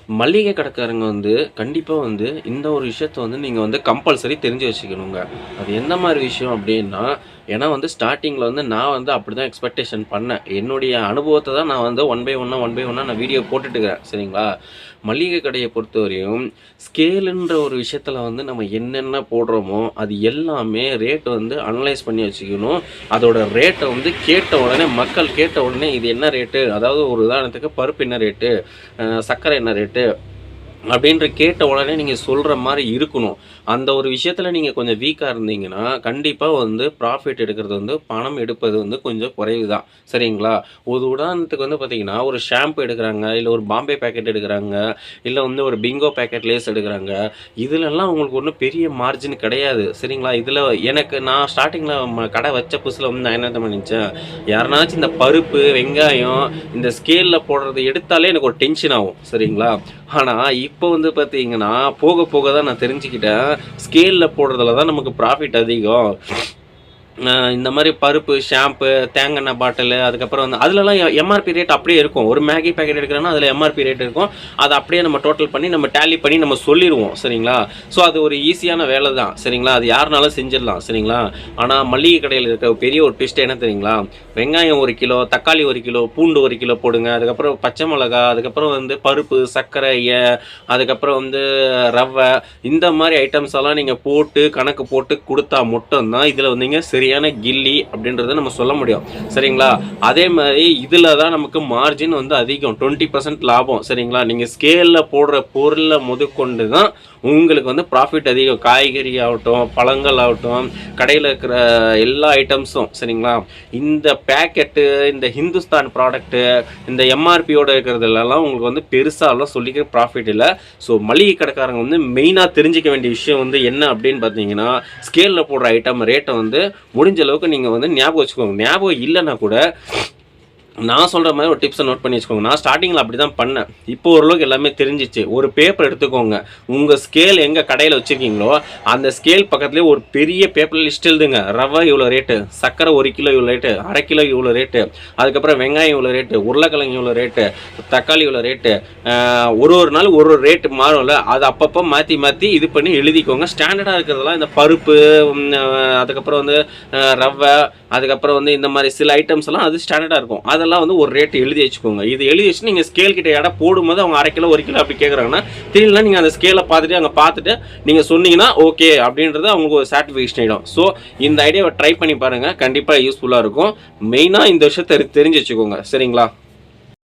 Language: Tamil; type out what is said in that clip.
மளிகை கடைக்காரங்க வந்து கண்டிப்பா வந்து இந்த ஒரு விஷயத்த வந்து நீங்க வந்து கம்பல்சரி தெரிஞ்சு வச்சுக்கணுங்க. அது என்ன மாரி விஷயம் அப்டின்னா, ஏன்னா வந்து ஸ்டார்ட்டிங்ல வந்து நான் வந்து அப்படிதான் எக்ஸ்பெக்டேஷன் பண்ணேன். என்னுடைய அனுபவத்த தான் நான் வந்து ஒன் பை ஒன்னா நான் வீடியோ போட்டுட்டு இருக்கிறேன். சரிங்களா? மளிகை கடைய பொறுத்தவரையும் ஸ்கேலுன்ற ஒரு விஷயத்துல வந்து நம்ம என்னென்ன போடுறோமோ, அது எல்லாமே ரேட் வந்து அனலைஸ் பண்ணி வச்சுக்கணும். அதோட ரேட்ட வந்து கேட்ட உடனே மக்கள் கேட்ட உடனே இது என்ன ரேட்டு? அதாவது ஒரு உதாரணத்துக்கு பருப்பு என்ன ரேட்டு? சர்க்கரை என்ன ரேட்டு? அப்படின்ற கேட்ட உடனே நீங்க சொல்ற மாரி இருக்கணும். அந்த ஒரு விஷயத்துல நீங்க கொஞ்சம் வீக்கா இருந்தீங்கன்னா, கண்டிப்பா வந்து ப்ராஃபிட் எடுக்கிறது வந்து பணம் எடுப்பது வந்து கொஞ்சம் குறைவு தான். சரிங்களா? ஒரு உதாரணத்துக்கு வந்து பார்த்தீங்கன்னா, ஒரு ஷாம்பு எடுக்குறாங்க, இல்ல ஒரு பாம்பே பாக்கெட் எடுக்குறாங்க, இல்ல வந்து ஒரு பிங்கோ பாக்கெட் லேஸ் எடுக்குறாங்க. இதுலலாம் உங்களுக்கு ஒண்ணும் பெரிய மார்ஜின் கிடையாது. சரிங்களா? இதுல எனக்கு நான் ஸ்டார்ட்டிங்ல கடை வச்ச புதுசுல வந்து நான் என்ன நினைச்சேன், யாருனாச்சும் இந்த பருப்பு, வெங்காயம் இந்த ஸ்கேல்ல போடுறத எடுத்தாலே எனக்கு ஒரு டென்ஷன் ஆகும். சரிங்களா? ஆனா, இப்ப வந்து பார்த்தீங்கன்னா, போக போக தான் நான் தெரிஞ்சுக்கிட்டேன். ஸ்கேல்ல போடுறதுல தான் நமக்கு ப்ராஃபிட் அதிகம். இந்த மாரி பருப்பு, ஷாம்பு, தேங்காய் எண்ணெய் பாட்டிலு, அதுக்கப்புறம் வந்து அதுலலாம் எம்ஆர்பி ரேட் அப்படியே இருக்கும். ஒரு மேகி பாக்கெட் எடுக்கிறோம்னா, அதில எம்ஆர்பி ரேட் இருக்கும். அத அப்படியே நம்ம டோட்டல் பண்ணி, நம்ம டேலி பண்ணி நம்ம சொல்லிருவோம். சரிங்களா? ஸோ அது ஒரு ஈஸியான வேலை தான். சரிங்களா? அது யாருனாலும் செஞ்சிடலாம். சரிங்களா? ஆனா, மளிகை கடையில இருக்க பெரிய ஒரு ட்விஸ்ட் என்ன தெரியுங்களா? வெங்காயம் 1 கிலோ, தக்காளி 1 கிலோ, பூண்டு 1 கிலோ போடுங்க. அதுக்கப்புறம் பச்சை மிளகா, அதுக்கப்புறம் வந்து பருப்பு, சர்க்கரை, அதுக்கப்புறம் வந்து ரவை, இந்த மாரி ஐட்டம்ஸ் எல்லாம் நீங்க போட்டு, கணக்கு போட்டு குடுத்தா மட்டும் தான், இதில வந்தீங்க சரியான கில்லி அப்படின்றத நம்ம சொல்ல முடியும். சரிங்களா? அதே மாரி இதில தான் நமக்கு மார்ஜின் வந்து அதிகம். 20% லாபம். சரிங்களா? நீங்க ஸ்கேல்ல போடுற பொருள்ல முதற்கொண்டு தான் உங்களுக்கு வந்து ப்ராஃபிட் அதிகம். காய்கறி ஆகட்டும், பழங்கள் ஆகட்டும், கடையில இருக்கிற எல்லா ஐட்டம்ஸும். சரிங்களா? இந்த பேக்கெட்டு, இந்த ஹிந்துஸ்தான் ப்ராடக்ட்டு, இந்த எம்ஆர்பியோட இருக்கிறதுலலாம் உங்களுக்கு வந்து பெருசாலாம் சொல்லிக்க ப்ராஃபிட் இல்ல. ஸோ மளிகை கடைக்காரங்க வந்து மெயினா தெரிஞ்சுக்க வேண்டிய விஷயம் வந்து என்ன அப்படின்னு பார்த்தீங்கன்னா, ஸ்கேல்ல போடுற ஐட்டம் ரேட்ட வந்து முடிஞ்ச அளவுக்கு நீங்க வந்து ஞாபகம் வச்சுக்கோங்க. ஞாபகம் இல்லன்னா கூட நான் சொல்ற மாரி ஒரு டிப்ஸ நோட் பண்ணி வச்சுக்கோங்க. நான் ஸ்டார்ட்டிங்ல அப்படிதான் பண்ணேன். இப்போ ஓரளவுக்கு எல்லாமே தெரிஞ்சுச்சு. ஒரு பேப்பர் எடுத்துக்கோங்க. உங்க ஸ்கேல் எங்க கடையில வச்சிருக்கீங்களோ, அந்த ஸ்கேல் பக்கத்திலேயே ஒரு பெரிய பேப்பர்ல லிஸ்ட் எழுதுங்க. ரவை இவ்வளோ ரேட்டு, சர்க்கரை 1 கிலோ இவ்வளோ ரேட்டு, 1/2 கிலோ இவ்வளோ ரேட்டு, அதுக்கப்புறம் வெங்காயம் இவ்வளோ ரேட்டு, உருளைக்கிழங்கு இவ்வளோ ரேட்டு, தக்காளி இவ்வளோ ரேட்டு. ஒரு நாள் ஒரு ரேட் மாறும்ல. அது அப்பப்போ மாத்தி மாத்தி இது பண்ணி எழுதிக்கோங்க. ஸ்டாண்டர்டா இருக்கிறதெல்லாம் இந்த பருப்பு, அதுக்கப்புறம் வந்து ரவை, அதுக்கப்புறம் வந்து இந்த மாதிரி சில ஐட்டம்ஸ் எல்லாம் அது ஸ்டாண்டர்டா இருக்கும். அதெல்லாம் வந்து ஒரு ரேட் எழுதி வச்சுக்கோங்க. இது எழுதி வச்சு நீங்க ஸ்கேல் கிட்ட எடை போடும்போது அவங்க 1/2 கிலோ 1 கிலோ அப்படி கேட்குறாங்கன்னா, தெரியலனா நீங்க அந்த ஸ்கேலை பார்த்துட்டு அங்கே பார்த்துட்டு நீங்க சொன்னீங்கன்னா ஓகே அப்படின்றது அவங்களுக்கு ஒரு சாட்டிஃபிகேஷன் ஆகிடும். ஸோ இந்த ஐடியாவை ட்ரை பண்ணி பாருங்க. கண்டிப்பாக யூஸ்ஃபுல்லாக இருக்கும். மெயினாக இந்த விஷயத்தை தெரிஞ்சு வச்சுக்கோங்க. சரிங்களா?